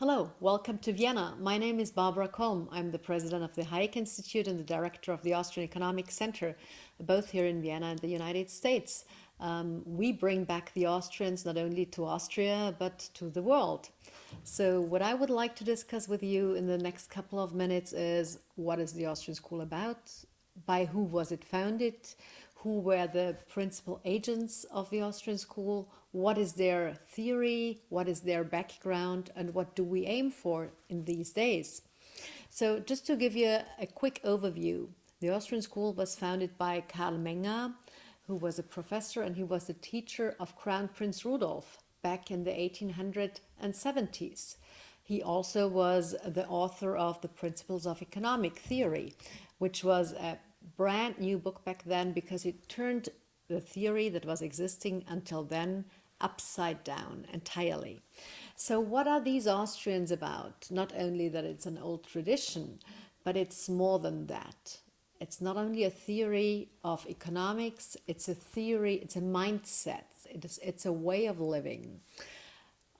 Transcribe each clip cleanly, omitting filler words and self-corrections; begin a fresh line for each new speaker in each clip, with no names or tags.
Hello, welcome to Vienna. My name is Barbara Kolm. I'm the president of the Hayek Institute and the director of the Austrian Economics Center, both here in Vienna and the United States. We bring back the Austrians not only to Austria, but to the world. So what I would like to discuss with you in the next couple of minutes is what is the Austrian School about? By who was it founded? Who were the principal agents of the Austrian School? What is their theory? What is their background? And what do we aim for in these days? So just to give you a quick overview, the Austrian School was founded by Karl Menger, who was a professor, and he was the teacher of Crown Prince Rudolf back in the 1870s. He also was the author of The Principles of Economic Theory, which was a brand new book back then because it turned the theory that was existing until then upside down entirely. So what are these Austrians about? Not only that it's an old tradition, but it's more than that. It's not only a theory of economics, it's a theory, it's a mindset, it's a way of living.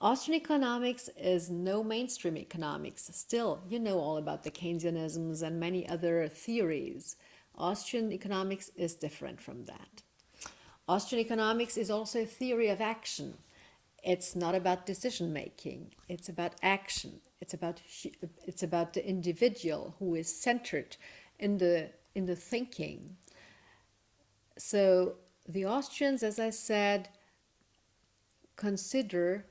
Austrian economics is no mainstream economics. Still, you know all about the Keynesianisms and many other theories. Austrian economics is different from that. Austrian economics is also a theory of action. It's not about decision making. It's about action. It's about the individual who is centered in the thinking. So the Austrians, as I said, consider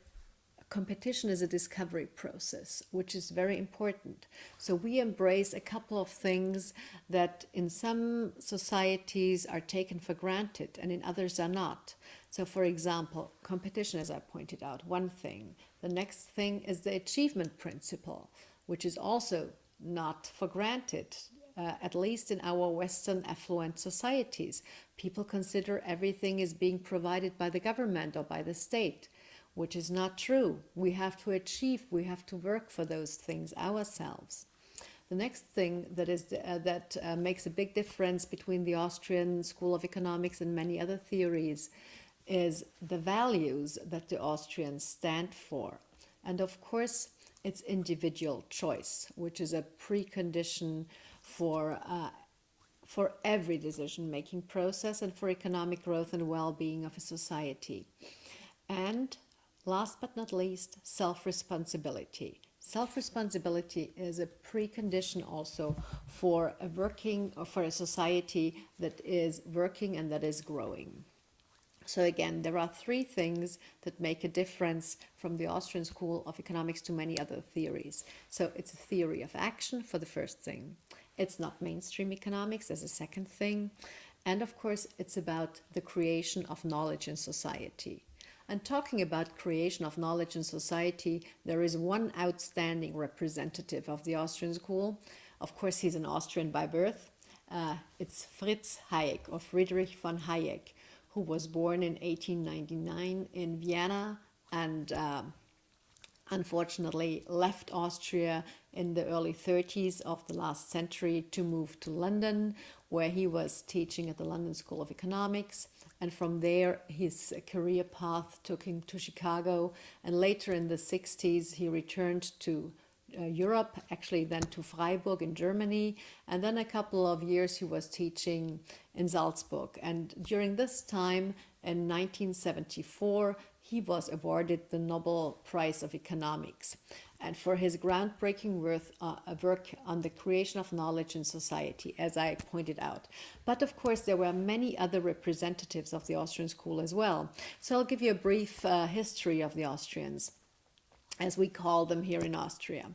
competition is a discovery process, which is very important. So we embrace a couple of things that in some societies are taken for granted and in others are not. So for example, competition, as I pointed out, one thing. The next thing is the achievement principle, which is also not for granted. At least in our Western affluent societies, people consider everything is being provided by the government or by the state, which is not true. We have to achieve, we have to work for those things ourselves. The next thing that makes a big difference between the Austrian School of Economics and many other theories is the values that the Austrians stand for. And of course, it's individual choice, which is a precondition for every decision-making process and for economic growth and well-being of a society. And last but not least, self-responsibility. Self-responsibility is a precondition also for a working or for a society that is working and that is growing. So again, there are three things that make a difference from the Austrian School of Economics to many other theories. So it's a theory of action for the first thing. It's not mainstream economics as a second thing. And of course, it's about the creation of knowledge in society. And talking about creation of knowledge in society, there is one outstanding representative of the Austrian school. Of course, he's an Austrian by birth. It's Fritz Hayek, or Friedrich von Hayek, who was born in 1899 in Vienna and unfortunately left Austria in the early 30s of the last century to move to London, where he was teaching at the London School of Economics. And from there, his career path took him to Chicago. And later in the 60s, he returned to Europe, actually then to Freiburg in Germany. And then a couple of years he was teaching in Salzburg. And during this time, in 1974, he was awarded the Nobel Prize of Economics, and for his groundbreaking work on the creation of knowledge in society, as I pointed out. But of course, there were many other representatives of the Austrian school as well. So I'll give you a brief history of the Austrians, as we call them here in Austria.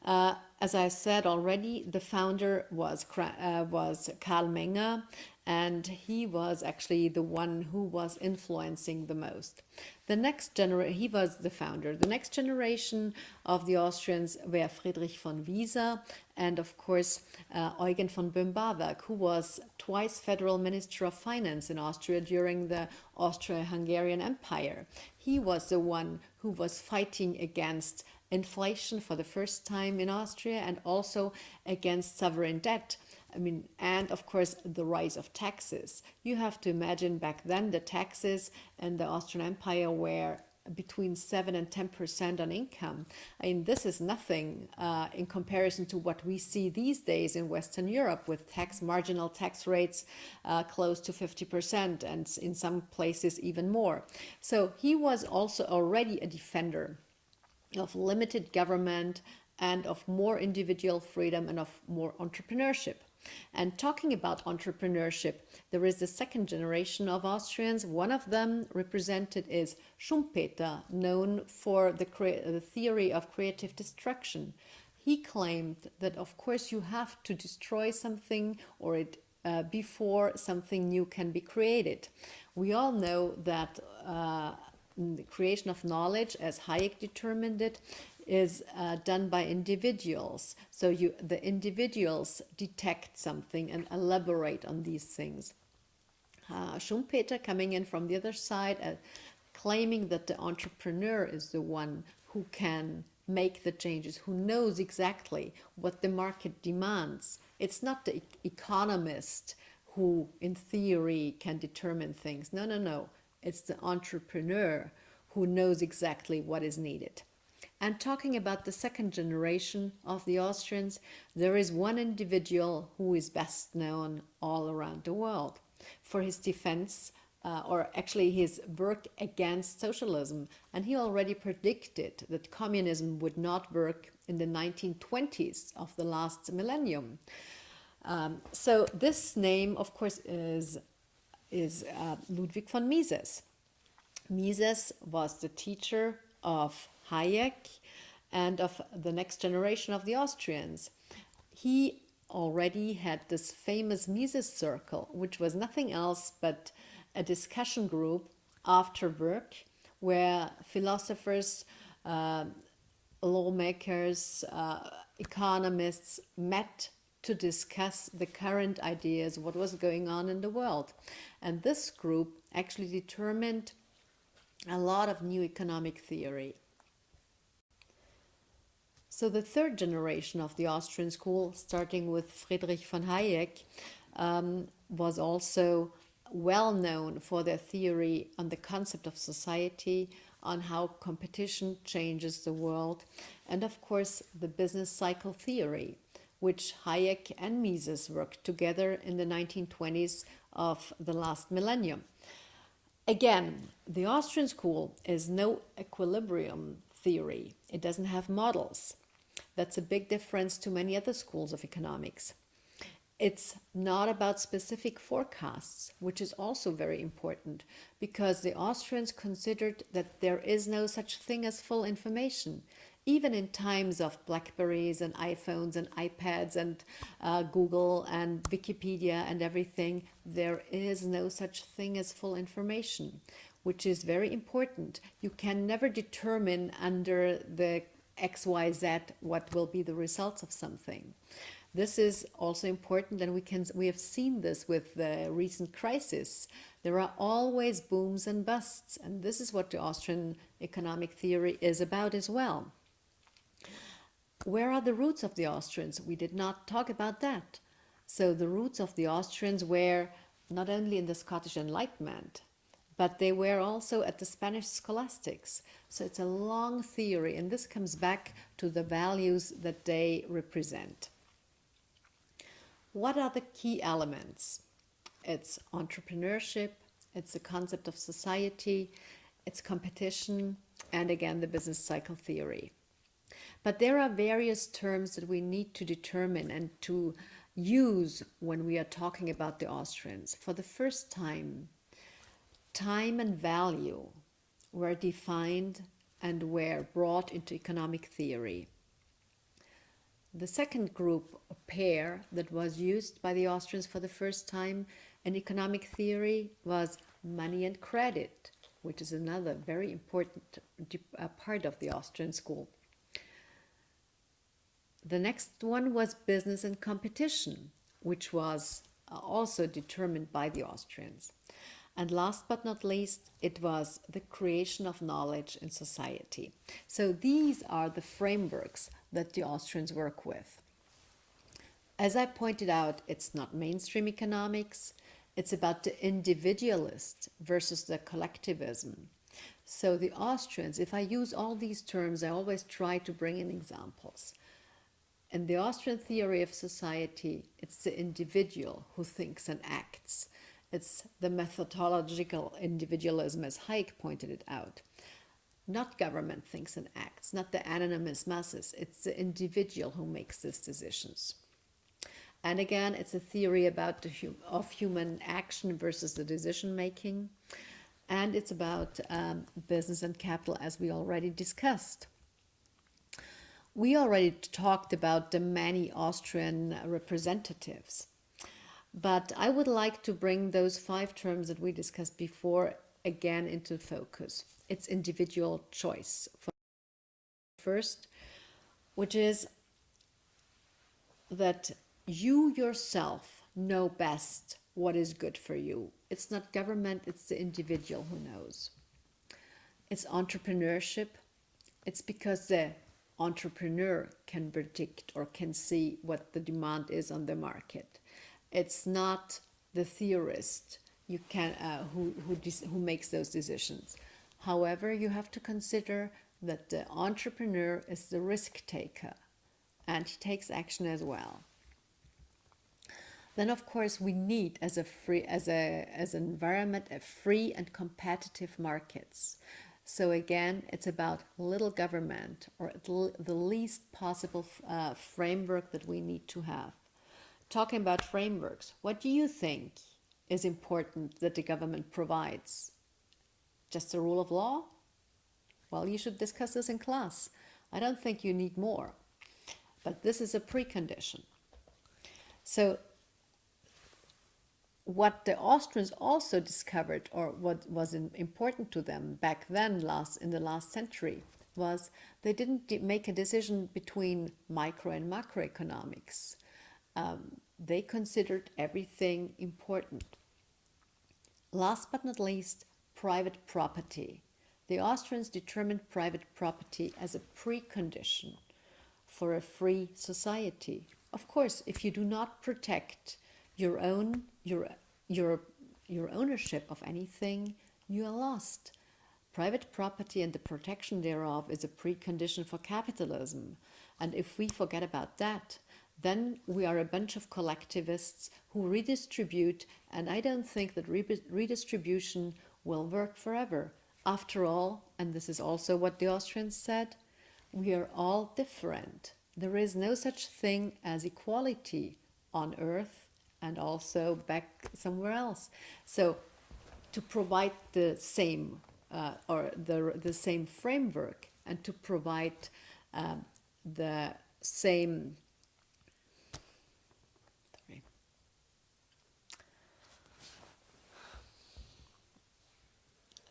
As I said already, the founder was Karl Menger, and he was actually the one who was influencing the most. He was the founder. The next generation of the Austrians were Friedrich von Wieser and, of course, Eugen von Böhm-Bawerk, who was twice Federal Minister of Finance in Austria during the Austro-Hungarian Empire. He was the one who was fighting against inflation for the first time in Austria and also against sovereign debt. And of course, the rise of taxes. You have to imagine back then the taxes in the Austrian Empire were between 7 and 10% on income. I mean, this is nothing in comparison to what we see these days in Western Europe with marginal tax rates close to 50% and in some places even more. So he was also already a defender of limited government and of more individual freedom and of more entrepreneurship. And talking about entrepreneurship, there is the second generation of Austrians. One of them represented is Schumpeter, known for the theory of creative destruction. He claimed that, of course, you have to destroy something or before something new can be created. We all know that the creation of knowledge, as Hayek determined it, is done by individuals. So the individuals detect something and elaborate on these things. Schumpeter coming in from the other side, claiming that the entrepreneur is the one who can make the changes, who knows exactly what the market demands. It's not the economist who, in theory, can determine things. No, no, no. It's the entrepreneur who knows exactly what is needed. And talking about the second generation of the Austrians, there is one individual who is best known all around the world for his defense, or actually his work against socialism. And he already predicted that communism would not work in the 1920s of the last millennium. So this name, of course, is Ludwig von Mises. Mises was the teacher of Hayek and of the next generation of the Austrians. He already had this famous Mises Circle, which was nothing else but a discussion group after work where philosophers, lawmakers, economists met to discuss the current ideas, what was going on in the world. And this group actually determined a lot of new economic theory. So the third generation of the Austrian school, starting with Friedrich von Hayek, was also well known for their theory on the concept of society, on how competition changes the world, and of course the business cycle theory, which Hayek and Mises worked together in the 1920s of the last millennium. Again, the Austrian school is no equilibrium theory. It doesn't have models. That's a big difference to many other schools of economics. It's not about specific forecasts, which is also very important, because the Austrians considered that there is no such thing as full information. Even in times of Blackberries and iPhones and iPads and Google and Wikipedia and everything, there is no such thing as full information, which is very important. You can never determine under the XYZ what will be the results of something. This is also important, and we have seen this with the recent crisis. There are always booms and busts, and this is what the Austrian economic theory is about as well. Where are the roots of the Austrians? We did not talk about that. So the roots of the Austrians were not only in the Scottish Enlightenment, but they were also at the Spanish scholastics. So it's a long theory, and this comes back to the values that they represent. What are the key elements? It's entrepreneurship, it's the concept of society, it's competition, and again, the business cycle theory. But there are various terms that we need to determine and to use when we are talking about the Austrians. For the first time and value were defined and were brought into economic theory. The second group, a pair, that was used by the Austrians for the first time in economic theory was money and credit, which is another very important part of the Austrian school. The next one was business and competition, which was also determined by the Austrians. And last but not least, it was the creation of knowledge in society. So these are the frameworks that the Austrians work with. As I pointed out, it's not mainstream economics. It's about the individualist versus the collectivism. So the Austrians, if I use all these terms, I always try to bring in examples. In the Austrian theory of society, it's the individual who thinks and acts. It's the methodological individualism, as Hayek pointed it out. Not government thinks and acts, not the anonymous masses. It's the individual who makes these decisions. And again, it's a theory about of human action versus the decision making. And it's about business and capital, as we already discussed. We already talked about the many Austrian representatives, but I would like to bring those 5 terms that we discussed before again into focus. It's individual choice first, which is that you yourself know best what is good for you. It's not government, it's the individual who knows. It's entrepreneurship. It's because the entrepreneur can predict or can see what the demand is on the market. It's not the theorist who makes those decisions. However, you have to consider that the entrepreneur is the risk taker, and he takes action as well. Then, of course, we need as an environment a free and competitive markets. So again, it's about little government, or the least possible framework that we need to have. Talking about frameworks, what do you think is important that the government provides? Just the rule of law? Well, you should discuss this in class. I don't think you need more, but this is a precondition. So what the Austrians also discovered, or what was important to them back then, in the last century, was they didn't make a decision between micro and macroeconomics. They considered everything important. Last but not least, private property. The Austrians determined private property as a precondition for a free society. Of course, if you do not protect your ownership of anything, you are lost. Private property and the protection thereof is a precondition for capitalism. And if we forget about that, then we are a bunch of collectivists who redistribute, and I don't think that redistribution will work forever. After all, and this is also what the Austrians said, we are all different. There is no such thing as equality on earth and also back somewhere else. So to provide the same the same framework, and to provide the same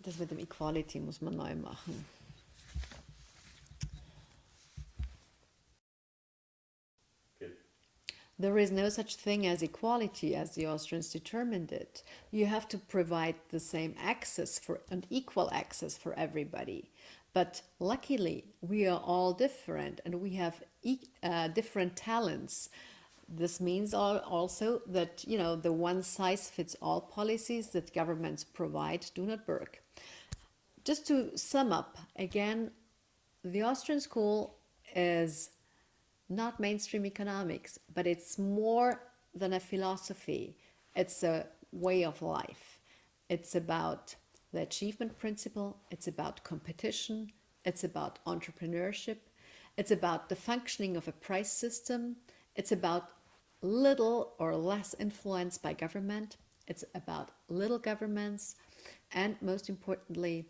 das mit dem Equality muss man neu machen. There is no such thing as equality as the Austrians determined it. You have to provide the same access and equal access for everybody. But luckily, we are all different, and we have different talents. This means also that, the one-size-fits-all policies that governments provide do not work. Just to sum up, again, the Austrian school is not mainstream economics, but it's more than a philosophy. It's a way of life. It's about the achievement principle. It's about competition. It's about entrepreneurship. It's about the functioning of a price system. It's about little or less influence by government. It's about little governments. And most importantly,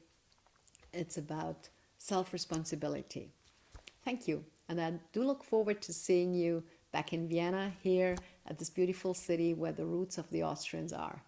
it's about self-responsibility. Thank you. And I do look forward to seeing you back in Vienna, here at this beautiful city where the roots of the Austrians are.